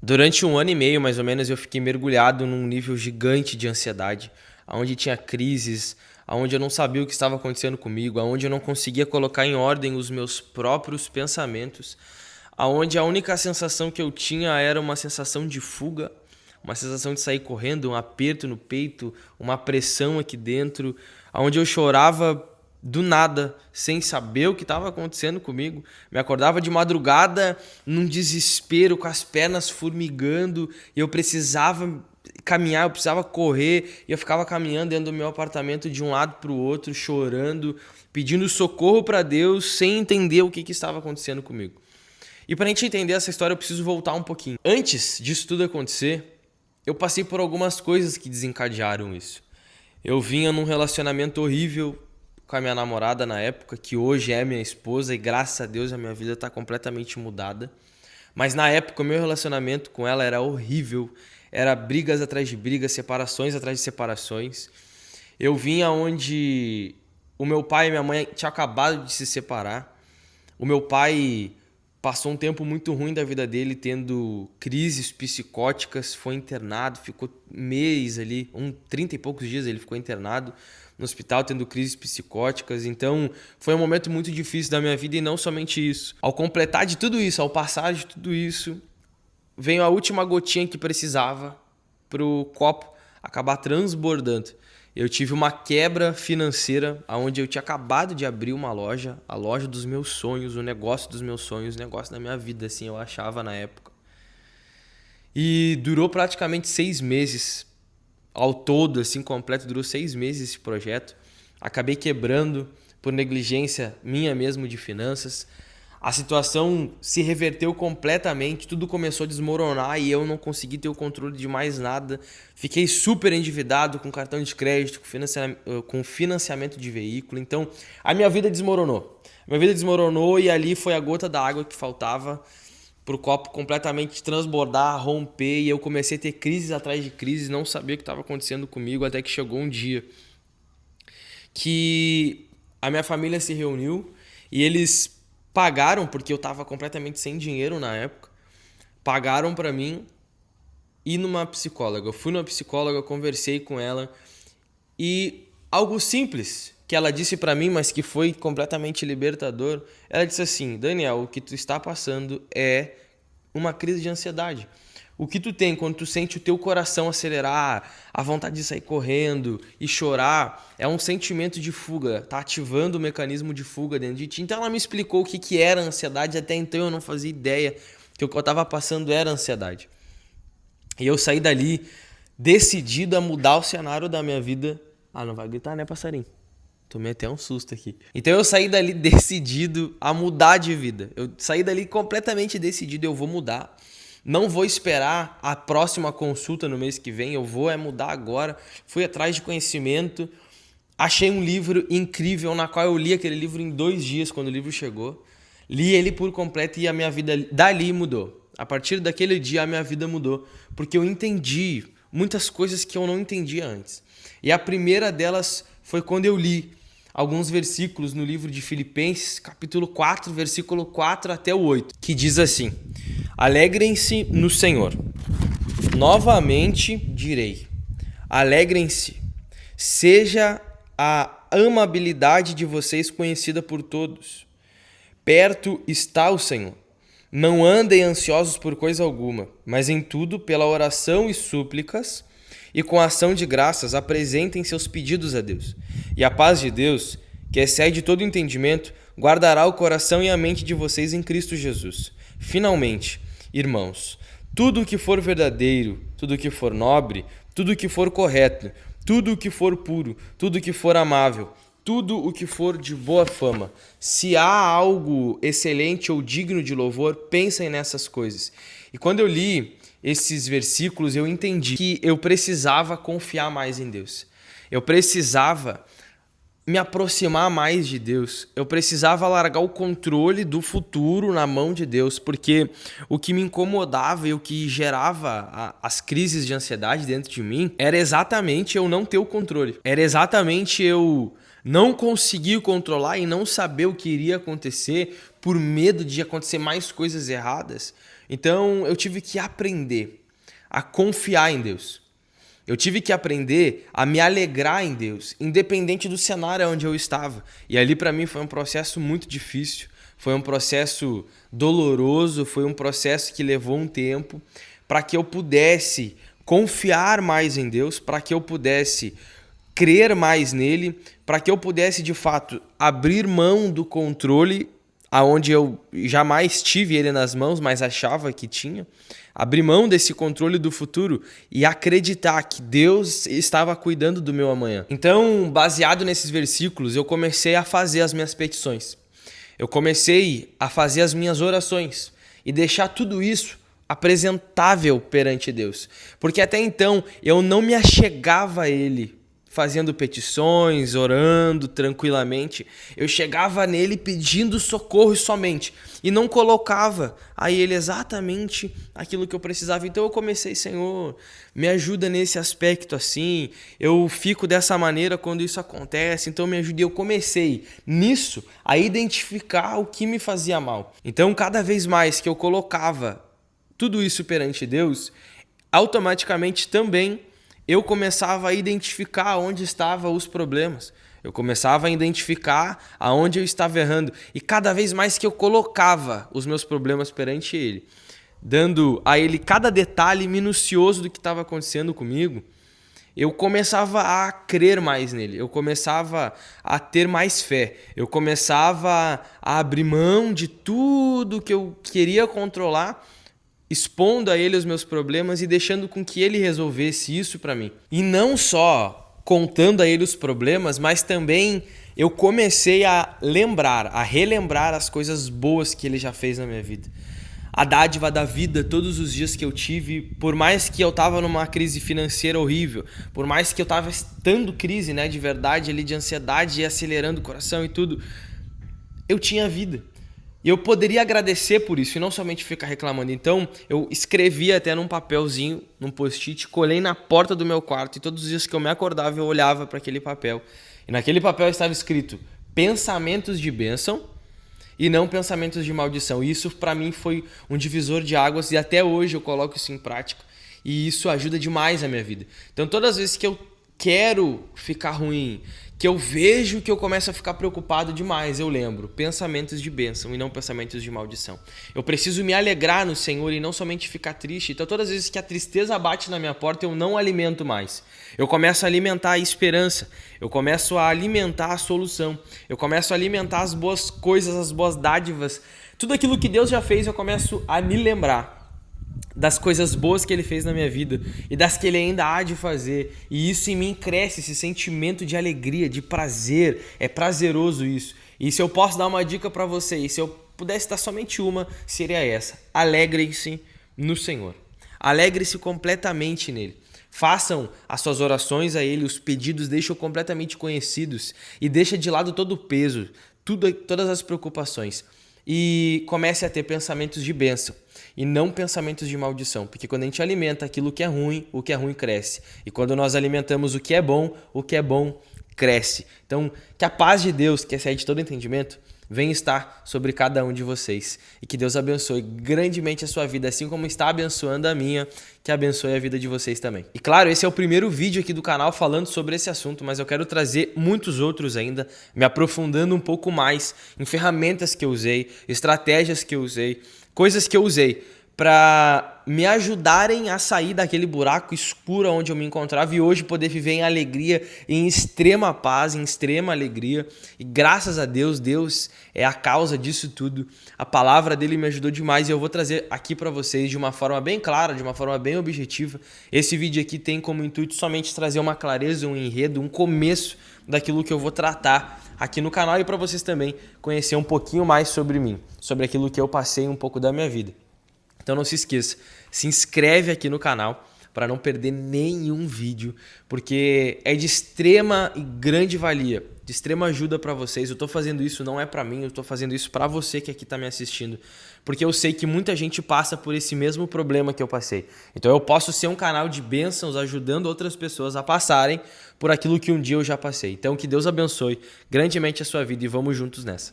Durante 1 ano e meio, mais ou menos, eu fiquei mergulhado num nível gigante de ansiedade, onde tinha crises, onde eu não sabia o que estava acontecendo comigo, onde eu não conseguia colocar em ordem os meus próprios pensamentos, onde a única sensação que eu tinha era uma sensação de fuga, uma sensação de sair correndo, um aperto no peito, uma pressão aqui dentro, onde eu chorava do nada, sem saber o que estava acontecendo comigo. Me acordava de madrugada num desespero, com as pernas formigando, e eu precisava caminhar, eu precisava correr, e eu ficava caminhando dentro do meu apartamento de um lado para o outro, chorando, pedindo socorro para Deus, sem entender o que estava acontecendo comigo. E para a gente entender essa história, eu preciso voltar um pouquinho. Antes disso tudo acontecer, eu passei por algumas coisas que desencadearam isso. Eu vinha num relacionamento horrível com a minha namorada na época, que hoje é minha esposa, e graças a Deus a minha vida está completamente mudada. Mas na época o meu relacionamento com ela era horrível, era brigas atrás de brigas, separações atrás de separações. Eu vinha onde o meu pai e minha mãe tinham acabado de se separar. O meu pai passou um tempo muito ruim da vida dele, tendo crises psicóticas, foi internado, ficou mês ali, 30 e poucos dias ele ficou internado no hospital tendo crises psicóticas. Então foi um momento muito difícil da minha vida, e não somente isso. Ao completar de tudo isso, ao passar de tudo isso, veio a última gotinha que precisava para o copo acabar transbordando. Eu tive uma quebra financeira, onde eu tinha acabado de abrir uma loja, a loja dos meus sonhos, o negócio dos meus sonhos, o negócio da minha vida, assim, eu achava na época. E durou praticamente 6 meses. Ao todo, assim, completo, durou 6 meses esse projeto. Acabei quebrando por negligência minha mesmo de finanças. A situação se reverteu completamente, tudo começou a desmoronar e eu não consegui ter o controle de mais nada. Fiquei super endividado com cartão de crédito, com financiamento de veículo. Então, a minha vida desmoronou. Minha vida desmoronou, e ali foi a gota da água que faltava para o copo completamente transbordar, romper, e eu comecei a ter crises atrás de crises, não sabia o que estava acontecendo comigo, até que chegou um dia que a minha família se reuniu e eles pagaram, porque eu estava completamente sem dinheiro na época, pagaram para mim ir numa psicóloga. Eu fui numa psicóloga, conversei com ela, e algo simples que ela disse para mim, mas que foi completamente libertador, ela disse assim: Daniel, o que tu está passando é uma crise de ansiedade. O que tu tem quando tu sente o teu coração acelerar, a vontade de sair correndo e chorar, é um sentimento de fuga, tá ativando o mecanismo de fuga dentro de ti. Então ela me explicou o que era ansiedade, até então eu não fazia ideia que o que eu estava passando era ansiedade. E eu saí dali decidido a mudar o cenário da minha vida. Ah, não vai gritar, né, passarinho? Tomei até um susto aqui. Então eu saí dali decidido a mudar de vida. Eu saí dali completamente decidido, eu vou mudar. Não vou esperar a próxima consulta no mês que vem, eu vou mudar agora. Fui atrás de conhecimento. Achei um livro incrível, na qual eu li aquele livro em 2 dias, quando o livro chegou. Li ele por completo e a minha vida dali mudou. A partir daquele dia a minha vida mudou, porque eu entendi muitas coisas que eu não entendia antes. E a primeira delas foi quando eu li alguns versículos no livro de Filipenses, capítulo 4, versículo 4 até o 8, que diz assim: Alegrem-se no Senhor. Novamente direi: alegrem-se. Seja a amabilidade de vocês conhecida por todos. Perto está o Senhor. Não andem ansiosos por coisa alguma, mas em tudo, pela oração e súplicas, e com ação de graças, apresentem seus pedidos a Deus. E a paz de Deus, que excede todo entendimento, guardará o coração e a mente de vocês em Cristo Jesus. Finalmente, irmãos, tudo o que for verdadeiro, tudo o que for nobre, tudo o que for correto, tudo o que for puro, tudo o que for amável, tudo o que for de boa fama. Se há algo excelente ou digno de louvor, pensem nessas coisas. E quando eu li esses versículos, eu entendi que eu precisava confiar mais em Deus. Eu precisava me aproximar mais de Deus. Eu precisava largar o controle do futuro na mão de Deus, porque o que me incomodava e o que gerava as crises de ansiedade dentro de mim era exatamente eu não ter o controle. Era exatamente eu não conseguir controlar e não saber o que iria acontecer por medo de acontecer mais coisas erradas. Então eu tive que aprender a confiar em Deus. Eu tive que aprender a me alegrar em Deus, independente do cenário onde eu estava. E ali para mim foi um processo muito difícil, foi um processo doloroso, foi um processo que levou um tempo para que eu pudesse confiar mais em Deus, para que eu pudesse crer mais nele, para que eu pudesse de fato abrir mão do controle aonde eu jamais tive ele nas mãos, mas achava que tinha, abrir mão desse controle do futuro e acreditar que Deus estava cuidando do meu amanhã. Então, baseado nesses versículos, eu comecei a fazer as minhas petições. Eu comecei a fazer as minhas orações e deixar tudo isso apresentável perante Deus. Porque até então eu não me achegava a Ele fazendo petições, orando tranquilamente. Eu chegava nele pedindo socorro somente e não colocava a ele exatamente aquilo que eu precisava. Então eu comecei, Senhor, me ajuda nesse aspecto assim, eu fico dessa maneira quando isso acontece, então me ajude. Eu comecei nisso a identificar o que me fazia mal. Então cada vez mais que eu colocava tudo isso perante Deus, automaticamente também eu começava a identificar onde estavam os problemas. Eu começava a identificar aonde eu estava errando. E cada vez mais que eu colocava os meus problemas perante Ele, dando a Ele cada detalhe minucioso do que estava acontecendo comigo, eu começava a crer mais nele, eu começava a ter mais fé, eu começava a abrir mão de tudo que eu queria controlar, expondo a ele os meus problemas e deixando com que ele resolvesse isso para mim. E não só contando a ele os problemas, mas também eu comecei a relembrar as coisas boas que ele já fez na minha vida. A dádiva da vida todos os dias que eu tive, por mais que eu estava numa crise financeira horrível, por mais que eu estava estando crise, de verdade, ali de ansiedade e acelerando o coração e tudo, eu tinha vida. E eu poderia agradecer por isso e não somente ficar reclamando. Então, eu escrevi até num papelzinho, num post-it, colei na porta do meu quarto e todos os dias que eu me acordava, eu olhava para aquele papel. E naquele papel estava escrito pensamentos de bênção e não pensamentos de maldição. E isso para mim foi um divisor de águas e até hoje eu coloco isso em prática. E isso ajuda demais a minha vida. Então, todas as vezes que eu quero ficar ruim, que eu vejo que eu começo a ficar preocupado demais, eu lembro, pensamentos de bênção e não pensamentos de maldição. Eu preciso me alegrar no Senhor e não somente ficar triste. Então todas as vezes que a tristeza bate na minha porta, eu não alimento mais. Eu começo a alimentar a esperança, eu começo a alimentar a solução, eu começo a alimentar as boas coisas, as boas dádivas. Tudo aquilo que Deus já fez, eu começo a me lembrar das coisas boas que ele fez na minha vida e das que ele ainda há de fazer. E isso em mim cresce, esse sentimento de alegria, de prazer. É prazeroso isso. E se eu posso dar uma dica para vocês, se eu pudesse dar somente uma, seria essa: alegrem-se no Senhor. Alegre-se completamente nele. Façam as suas orações a ele, os pedidos deixam completamente conhecidos e deixa de lado todo o peso, todas as preocupações. E comece a ter pensamentos de bênção e não pensamentos de maldição, porque quando a gente alimenta aquilo que é ruim, o que é ruim cresce. E quando nós alimentamos o que é bom cresce. Então, que a paz de Deus, que excede todo entendimento, venha estar sobre cada um de vocês. E que Deus abençoe grandemente a sua vida, assim como está abençoando a minha, que abençoe a vida de vocês também. E claro, esse é o primeiro vídeo aqui do canal falando sobre esse assunto, mas eu quero trazer muitos outros ainda, me aprofundando um pouco mais em ferramentas que eu usei, estratégias que eu usei, coisas que eu usei para me ajudarem a sair daquele buraco escuro onde eu me encontrava e hoje poder viver em alegria, em extrema paz, em extrema alegria. E graças a Deus, Deus é a causa disso tudo. A palavra dele me ajudou demais e eu vou trazer aqui para vocês de uma forma bem clara, de uma forma bem objetiva. Esse vídeo aqui tem como intuito somente trazer uma clareza, um enredo, um começo daquilo que eu vou tratar aqui no canal e para vocês também conhecer um pouquinho mais sobre mim, sobre aquilo que eu passei um pouco da minha vida. Então não se esqueça, se inscreve aqui no canal para não perder nenhum vídeo, porque é de extrema e grande valia, de extrema ajuda para vocês. Eu estou fazendo isso, não é para mim, eu estou fazendo isso para você que aqui está me assistindo, porque eu sei que muita gente passa por esse mesmo problema que eu passei. Então eu posso ser um canal de bênçãos ajudando outras pessoas a passarem por aquilo que um dia eu já passei. Então que Deus abençoe grandemente a sua vida e vamos juntos nessa.